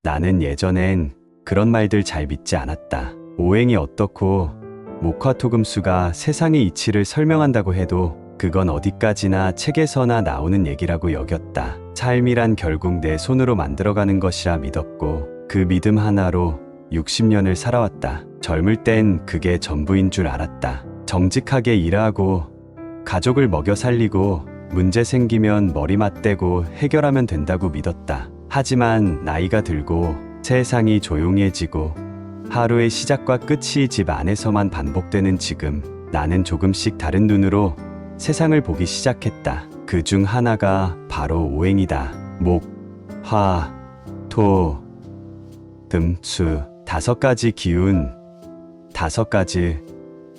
나는 예전엔 그런 말들 잘 믿지 않았다. 오행이 어떻고 목화토금수가 세상의 이치를 설명한다고 해도 그건 어디까지나 책에서나 나오는 얘기라고 여겼다. 삶이란 결국 내 손으로 만들어가는 것이라 믿었고 그 믿음 하나로 60년을 살아왔다. 젊을 땐 그게 전부인 줄 알았다. 정직하게 일하고 가족을 먹여 살리고 문제 생기면 머리 맞대고 해결하면 된다고 믿었다. 하지만 나이가 들고 세상이 조용해지고 하루의 시작과 끝이 집 안에서만 반복되는 지금 나는 조금씩 다른 눈으로 세상을 보기 시작했다. 그 중 하나가 바로 오행이다. 목, 화, 토, 금, 수 5가지 기운, 5가지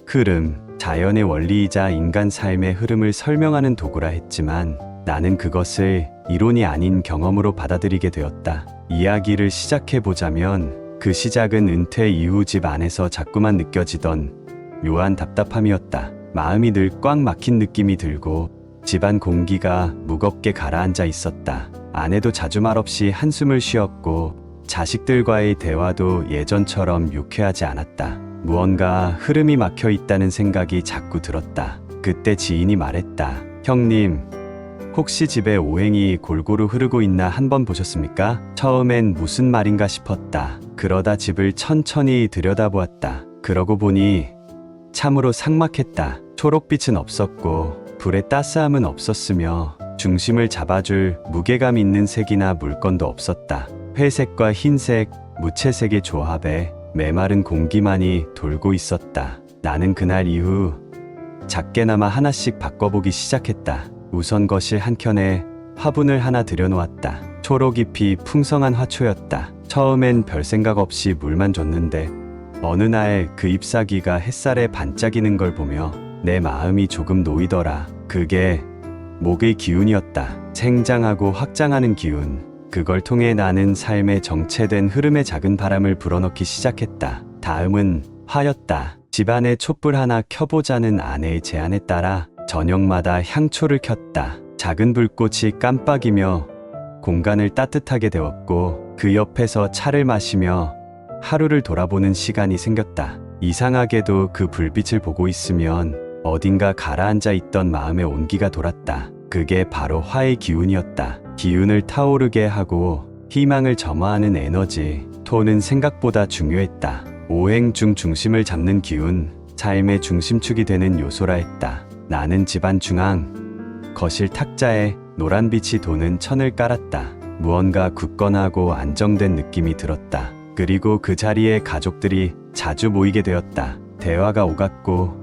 흐름, 자연의 원리이자 인간 삶의 흐름을 설명하는 도구라 했지만 나는 그것을 이론이 아닌 경험으로 받아들이게 되었다. 이야기를 시작해보자면 그 시작은 은퇴 이후 집 안에서 자꾸만 느껴지던 묘한 답답함이었다. 마음이 늘 꽉 막힌 느낌이 들고 집안 공기가 무겁게 가라앉아 있었다. 아내도 자주 말없이 한숨을 쉬었고 자식들과의 대화도 예전처럼 유쾌하지 않았다. 무언가 흐름이 막혀 있다는 생각이 자꾸 들었다. 그때 지인이 말했다. 형님, 혹시 집에 오행이 골고루 흐르고 있나 한번 보셨습니까? 처음엔 무슨 말인가 싶었다. 그러다 집을 천천히 들여다보았다. 그러고 보니 참으로 삭막했다. 초록빛은 없었고 불의 따스함은 없었으며 중심을 잡아줄 무게감 있는 색이나 물건도 없었다. 회색과 흰색, 무채색의 조합에 메마른 공기만이 돌고 있었다. 나는 그날 이후 작게나마 하나씩 바꿔보기 시작했다. 우선 거실 한켠에 화분을 하나 들여놓았다. 초록잎이 풍성한 화초였다. 처음엔 별 생각 없이 물만 줬는데 어느 날 그 잎사귀가 햇살에 반짝이는 걸 보며 내 마음이 조금 놓이더라. 그게 목의 기운이었다. 생장하고 확장하는 기운. 그걸 통해 나는 삶의 정체된 흐름에 작은 바람을 불어넣기 시작했다. 다음은 화였다. 집안에 촛불 하나 켜보자는 아내의 제안에 따라 저녁마다 향초를 켰다. 작은 불꽃이 깜빡이며 공간을 따뜻하게 데웠고 그 옆에서 차를 마시며 하루를 돌아보는 시간이 생겼다. 이상하게도 그 불빛을 보고 있으면 어딘가 가라앉아 있던 마음의 온기가 돌았다. 그게 바로 화의 기운이었다. 기운을 타오르게 하고 희망을 점화하는 에너지. 토는 생각보다 중요했다. 오행 중 중심을 잡는 기운, 삶의 중심축이 되는 요소라 했다. 나는 집안 중앙, 거실 탁자에 노란빛이 도는 천을 깔았다. 무언가 굳건하고 안정된 느낌이 들었다. 그리고 그 자리에 가족들이 자주 모이게 되었다. 대화가 오갔고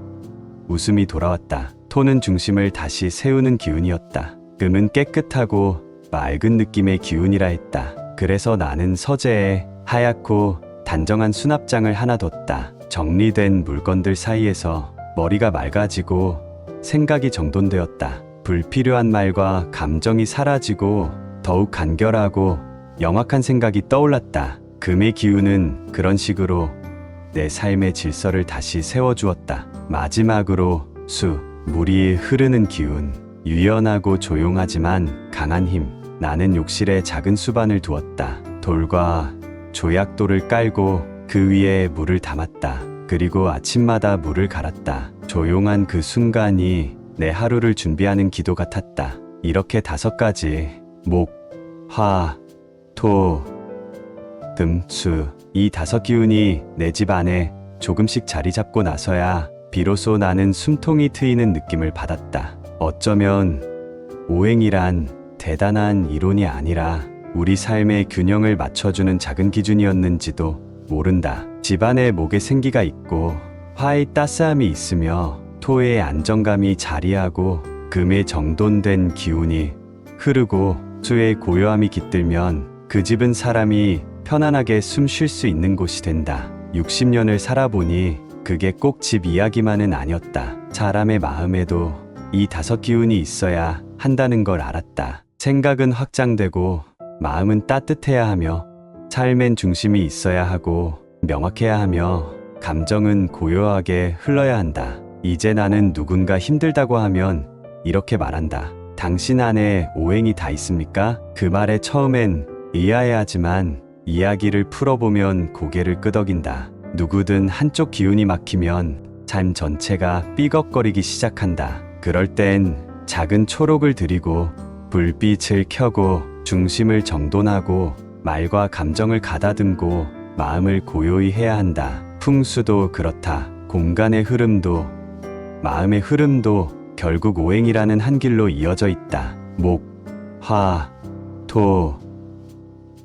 웃음이 돌아왔다. 토는 중심을 다시 세우는 기운이었다. 금은 깨끗하고 맑은 느낌의 기운이라 했다. 그래서 나는 서재에 하얗고 단정한 수납장을 하나 뒀다. 정리된 물건들 사이에서 머리가 맑아지고 생각이 정돈되었다. 불필요한 말과 감정이 사라지고 더욱 간결하고 영악한 생각이 떠올랐다. 금의 기운은 그런 식으로 내 삶의 질서를 다시 세워주었다. 마지막으로 수, 물이 흐르는 기운. 유연하고 조용하지만 강한 힘. 나는 욕실에 작은 수반을 두었다. 돌과 조약돌을 깔고 그 위에 물을 담았다. 그리고 아침마다 물을 갈았다. 조용한 그 순간이 내 하루를 준비하는 기도 같았다. 이렇게 5가지 목, 화, 토, 금, 수. 이 5 기운이 내 집 안에 조금씩 자리 잡고 나서야 비로소 나는 숨통이 트이는 느낌을 받았다. 어쩌면 오행이란 대단한 이론이 아니라 우리 삶의 균형을 맞춰주는 작은 기준이었는지도 모른다. 집안에 목의 생기가 있고 화의 따스함이 있으며 토의 안정감이 자리하고 금의 정돈된 기운이 흐르고 수의 고요함이 깃들면 그 집은 사람이 편안하게 숨 쉴 수 있는 곳이 된다. 60년을 살아보니 그게 꼭 집 이야기만은 아니었다. 사람의 마음에도 이 5 기운이 있어야 한다는 걸 알았다. 생각은 확장되고 마음은 따뜻해야 하며 삶엔 중심이 있어야 하고 명확해야 하며 감정은 고요하게 흘러야 한다. 이제 나는 누군가 힘들다고 하면 이렇게 말한다. 당신 안에 오행이 다 있습니까? 그 말에 처음엔 의아해하지만 이야기를 풀어보면 고개를 끄덕인다. 누구든 한쪽 기운이 막히면 삶 전체가 삐걱거리기 시작한다. 그럴 땐 작은 초록을 들이고 불빛을 켜고 중심을 정돈하고 말과 감정을 가다듬고 마음을 고요히 해야 한다. 풍수도 그렇다. 공간의 흐름도 마음의 흐름도 결국 오행이라는 한 길로 이어져 있다. 목, 화, 토,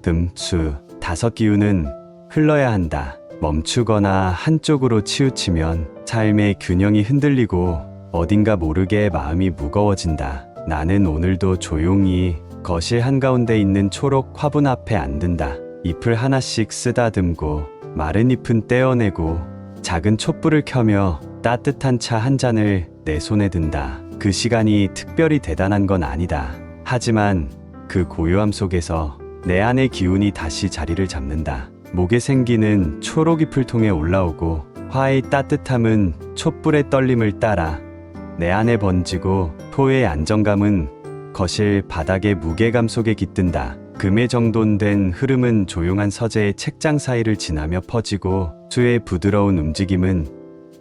금, 수 5기운은 흘러야 한다. 멈추거나 한쪽으로 치우치면 삶의 균형이 흔들리고 어딘가 모르게 마음이 무거워진다. 나는 오늘도 조용히 거실 한가운데 있는 초록 화분 앞에 앉는다. 잎을 하나씩 쓰다듬고 마른 잎은 떼어내고 작은 촛불을 켜며 따뜻한 차 한 잔을 내 손에 든다. 그 시간이 특별히 대단한 건 아니다. 하지만 그 고요함 속에서 내 안의 기운이 다시 자리를 잡는다. 목에 생기는 초록잎을 통해 올라오고 화의 따뜻함은 촛불의 떨림을 따라 내 안에 번지고 토의 안정감은 거실 바닥의 무게감 속에 깃든다. 금에 정돈된 흐름은 조용한 서재의 책장 사이를 지나며 퍼지고 수의 부드러운 움직임은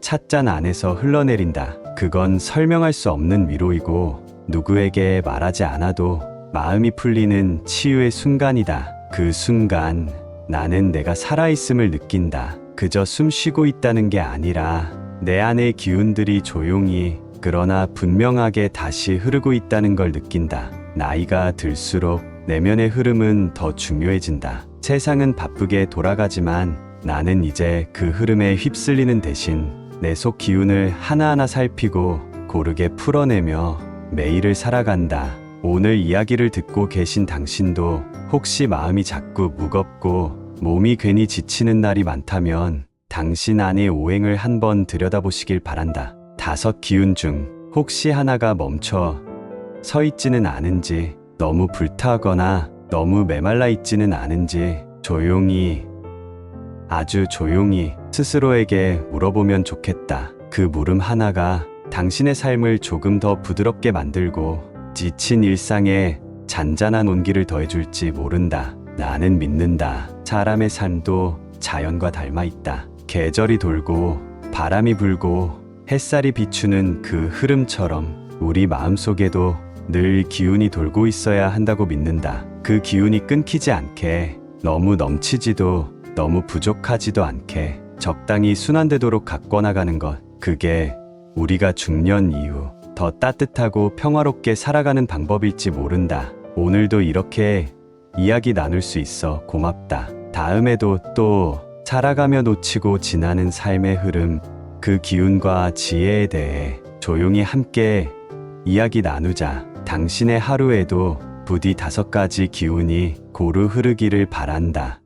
찻잔 안에서 흘러내린다. 그건 설명할 수 없는 위로이고 누구에게 말하지 않아도 마음이 풀리는 치유의 순간이다. 그 순간 나는 내가 살아있음을 느낀다. 그저 숨 쉬고 있다는 게 아니라 내 안의 기운들이 조용히 그러나 분명하게 다시 흐르고 있다는 걸 느낀다. 나이가 들수록 내면의 흐름은 더 중요해진다. 세상은 바쁘게 돌아가지만 나는 이제 그 흐름에 휩쓸리는 대신 내 속 기운을 하나하나 살피고 고르게 풀어내며 매일을 살아간다. 오늘 이야기를 듣고 계신 당신도 혹시 마음이 자꾸 무겁고 몸이 괜히 지치는 날이 많다면 당신 안의 오행을 한번 들여다보시길 바란다. 5기운 중 혹시 하나가 멈춰 서 있지는 않은지, 너무 불타거나 너무 메말라 있지는 않은지 조용히, 아주 조용히 스스로에게 물어보면 좋겠다. 그 물음 하나가 당신의 삶을 조금 더 부드럽게 만들고 지친 일상에 잔잔한 온기를 더해줄지 모른다. 나는 믿는다. 사람의 삶도 자연과 닮아 있다. 계절이 돌고 바람이 불고 햇살이 비추는 그 흐름처럼 우리 마음속에도 늘 기운이 돌고 있어야 한다고 믿는다. 그 기운이 끊기지 않게, 너무 넘치지도 너무 부족하지도 않게 적당히 순환되도록 가꿔나가는 것, 그게 우리가 중년 이후 더 따뜻하고 평화롭게 살아가는 방법일지 모른다. 오늘도 이렇게 이야기 나눌 수 있어 고맙다. 다음에도 또 살아가며 놓치고 지나는 삶의 흐름, 그 기운과 지혜에 대해 조용히 함께 이야기 나누자. 당신의 하루에도 부디 5가지 기운이 고루 흐르기를 바란다.